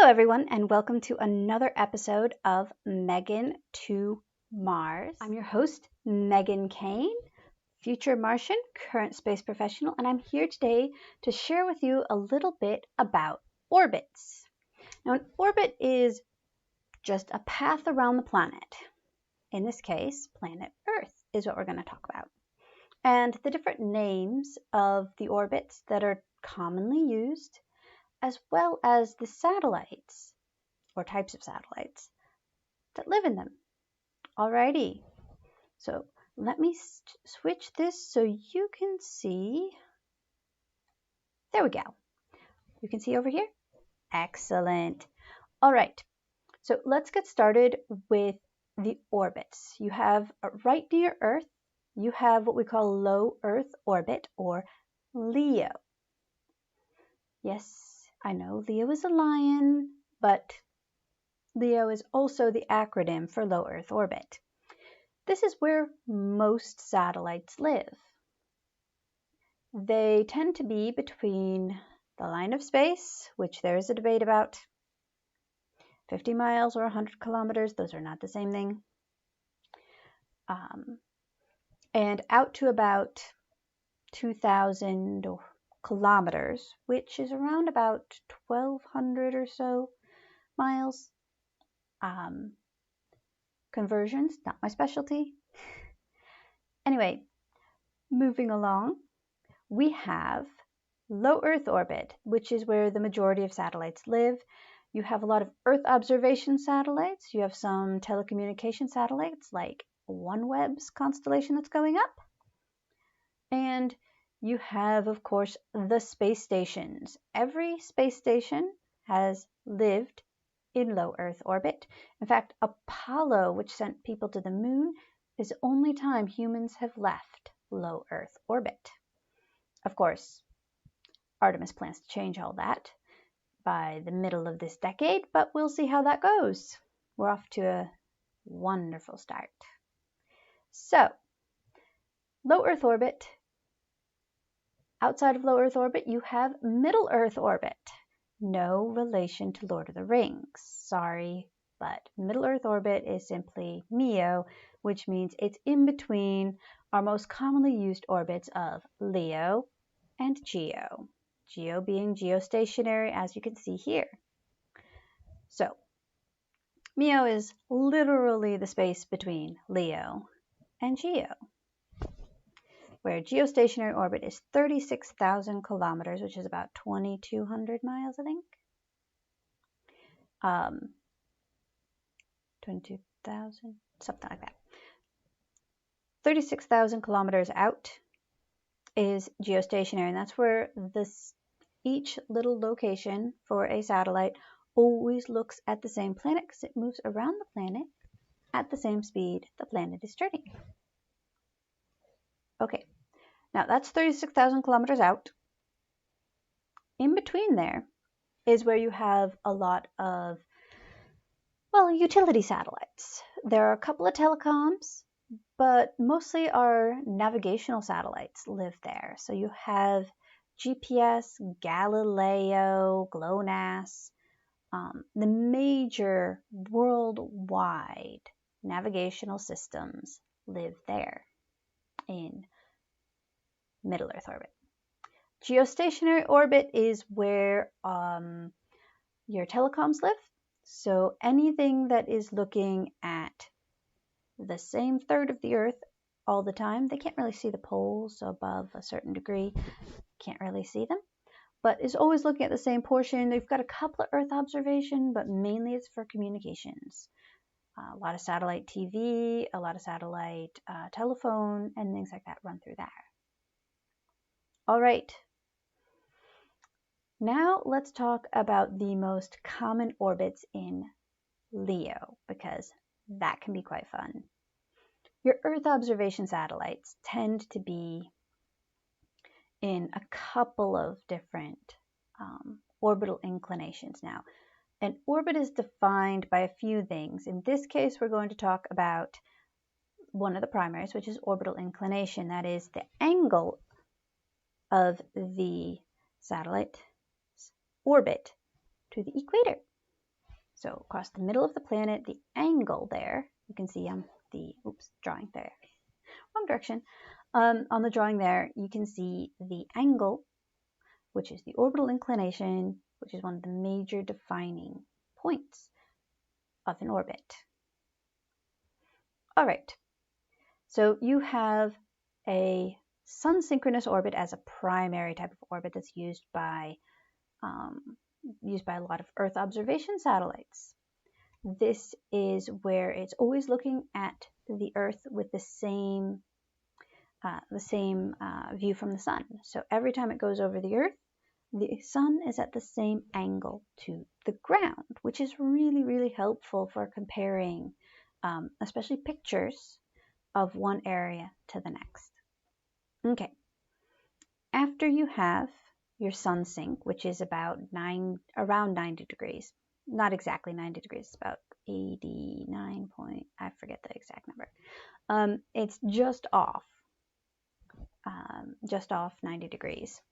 Hello everyone and welcome to another episode of Megan2Mars. I'm your host, Megan Kane, future Martian, current space professional, and I'm here today to share with you a little bit about orbits. Now an orbit is just a path around the planet. In this case, planet Earth is what we're going to talk about. And the different names of the orbits that are commonly used, as well as the satellites, or types of satellites, that live in them. Alrighty, so let me switch this so you can see. There we go. You can see over here? Excellent. Alright, so let's get started with the orbits. You have right near Earth, you have what we call low Earth orbit, or LEO. Yes, I know Leo is a lion, but LEO is also the acronym for low Earth orbit. This is where most satellites live. They tend to be between the line of space, which there is a debate about, 50 miles or 100 kilometers, those are not the same thing, and out to about 2,000 kilometers, which is around about 1,200 or so miles. Conversions, not my specialty. Anyway, moving along, we have low Earth orbit, which is where the majority of satellites live. You have a lot of Earth observation satellites. You have some telecommunication satellites like OneWeb's constellation that's going up. And you have, of course, the space stations. Every space station has lived in low Earth orbit. In fact, Apollo, which sent people to the moon, is the only time humans have left low Earth orbit. Of course, Artemis plans to change all that by the middle of this decade, but we'll see how that goes. We're off to a wonderful start. So, low Earth orbit. Outside of low Earth orbit, you have middle Earth orbit. No relation to Lord of the Rings. Sorry, but middle Earth orbit is simply MEO, which means it's in between our most commonly used orbits of LEO and GEO. GEO being geostationary, as you can see here. So, MEO is literally the space between LEO and GEO, where geostationary orbit is 36,000 kilometers, which is about 2,200 miles, I think. 22,000, something like that. 36,000 kilometers out is geostationary, and that's where each little location for a satellite always looks at the same planet because it moves around the planet at the same speed the planet is turning. Okay. Now that's 36,000 kilometers out. In between there is where you have a lot of, well, utility satellites. There are a couple of telecoms, but mostly our navigational satellites live there. So you have GPS, Galileo, GLONASS, the major worldwide navigational systems live there in middle Earth orbit. Geostationary orbit is where your telecoms live. So anything that is looking at the same third of the Earth all the time, they can't really see the poles above a certain degree, can't really see them, but is always looking at the same portion. They've got a couple of Earth observation, but mainly it's for communications. A lot of satellite TV, a lot of satellite telephone, and things like that run through there. All right, now let's talk about the most common orbits in LEO, because that can be quite fun. Your Earth observation satellites tend to be in a couple of different orbital inclinations. Now, an orbit is defined by a few things. In this case, we're going to talk about one of the primaries, which is orbital inclination. That is the angle of the satellite orbit to the equator. So across the middle of the planet, the angle there, you can see the drawing there, wrong direction. On the drawing there, you can see the angle, which is the orbital inclination, which is one of the major defining points of an orbit. All right, so you have a sun synchronous orbit as a primary type of orbit that's used by a lot of Earth observation satellites. This is where it's always looking at the Earth with the same view from the sun. So every time it goes over the Earth, the sun is at the same angle to the ground, which is really, really helpful for comparing, especially pictures of one area to the next. Okay, after you have your sun sync, which is around 90 degrees, not exactly 90 degrees, it's about 89 point, I forget the exact number. It's just off 90 degrees.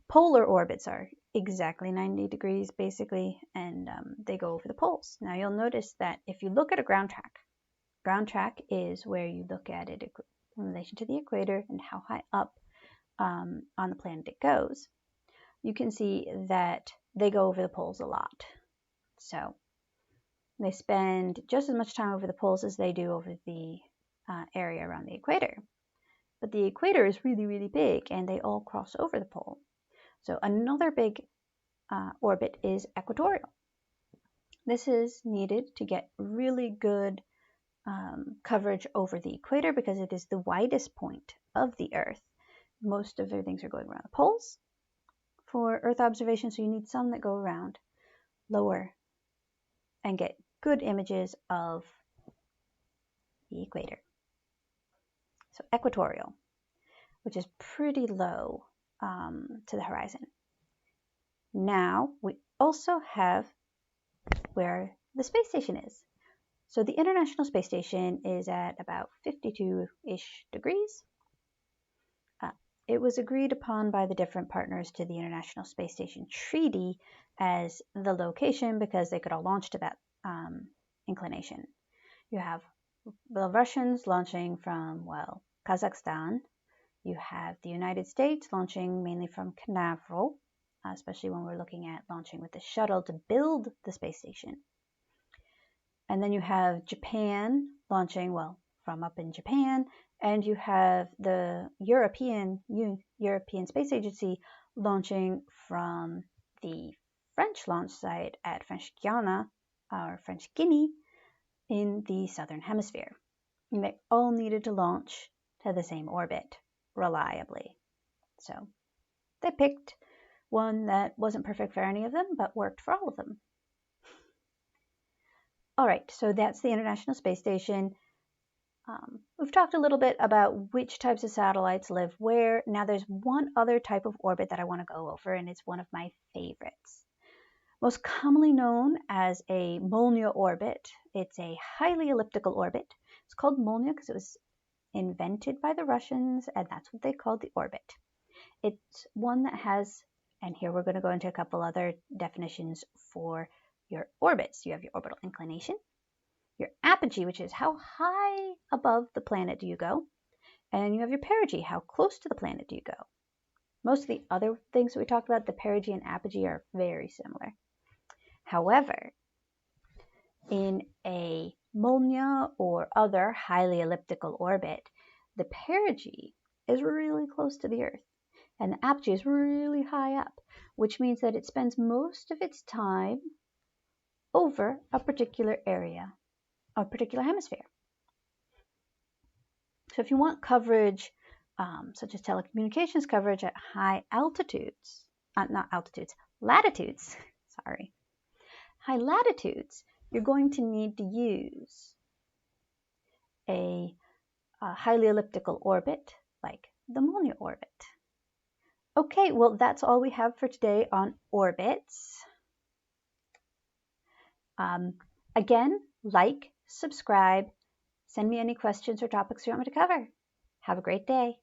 Polar orbits are exactly 90 degrees basically, and they go over the poles. Now you'll notice that if you look at a ground track is where you look at it in relation to the equator and how high up on the planet it goes. You can see that they go over the poles a lot. So they spend just as much time over the poles as they do over the area around the equator. But the equator is really, really big, and they all cross over the pole. So another big orbit is equatorial. This is needed to get really good coverage over the equator because it is the widest point of the Earth. Most of their things are going around the poles for Earth observation, so you need some that go around lower and get good images of the equator. So equatorial, which is pretty low to the horizon. Now we also have where the space station is. So the International Space Station is at about 52-ish degrees. It was agreed upon by the different partners to the International Space Station Treaty as the location because they could all launch to that inclination. You have the Russians launching from, well, Kazakhstan. You have the United States launching mainly from Canaveral, especially when we're looking at launching with the shuttle to build the space station. And then you have Japan launching, well, from up in Japan, and you have the European Space Agency launching from the French launch site at French Guiana, or French Guinea, in the southern hemisphere. And they all needed to launch to the same orbit reliably. So they picked one that wasn't perfect for any of them, but worked for all of them. All right, so that's the International Space Station. We've talked a little bit about which types of satellites live where. Now there's one other type of orbit that I want to go over, and it's one of my favorites. Most commonly known as a Molniya orbit, it's a highly elliptical orbit. It's called Molniya because it was invented by the Russians, and that's what they called the orbit. It's one that has, and here we're going to go into a couple other definitions for your orbits. You have your orbital inclination, your apogee, which is how high above the planet do you go, and you have your perigee, how close to the planet do you go. Most of the other things that we talked about, the perigee and apogee, are very similar. However, in a Molniya or other highly elliptical orbit, the perigee is really close to the Earth, and the apogee is really high up, which means that it spends most of its time over a particular area, a particular hemisphere. So if you want coverage, such as telecommunications coverage at high altitudes, latitudes, sorry. High latitudes, you're going to need to use a highly elliptical orbit like the Molniya orbit. Okay, well, that's all we have for today on orbits. Again, like, subscribe, send me any questions or topics you want me to cover. Have a great day.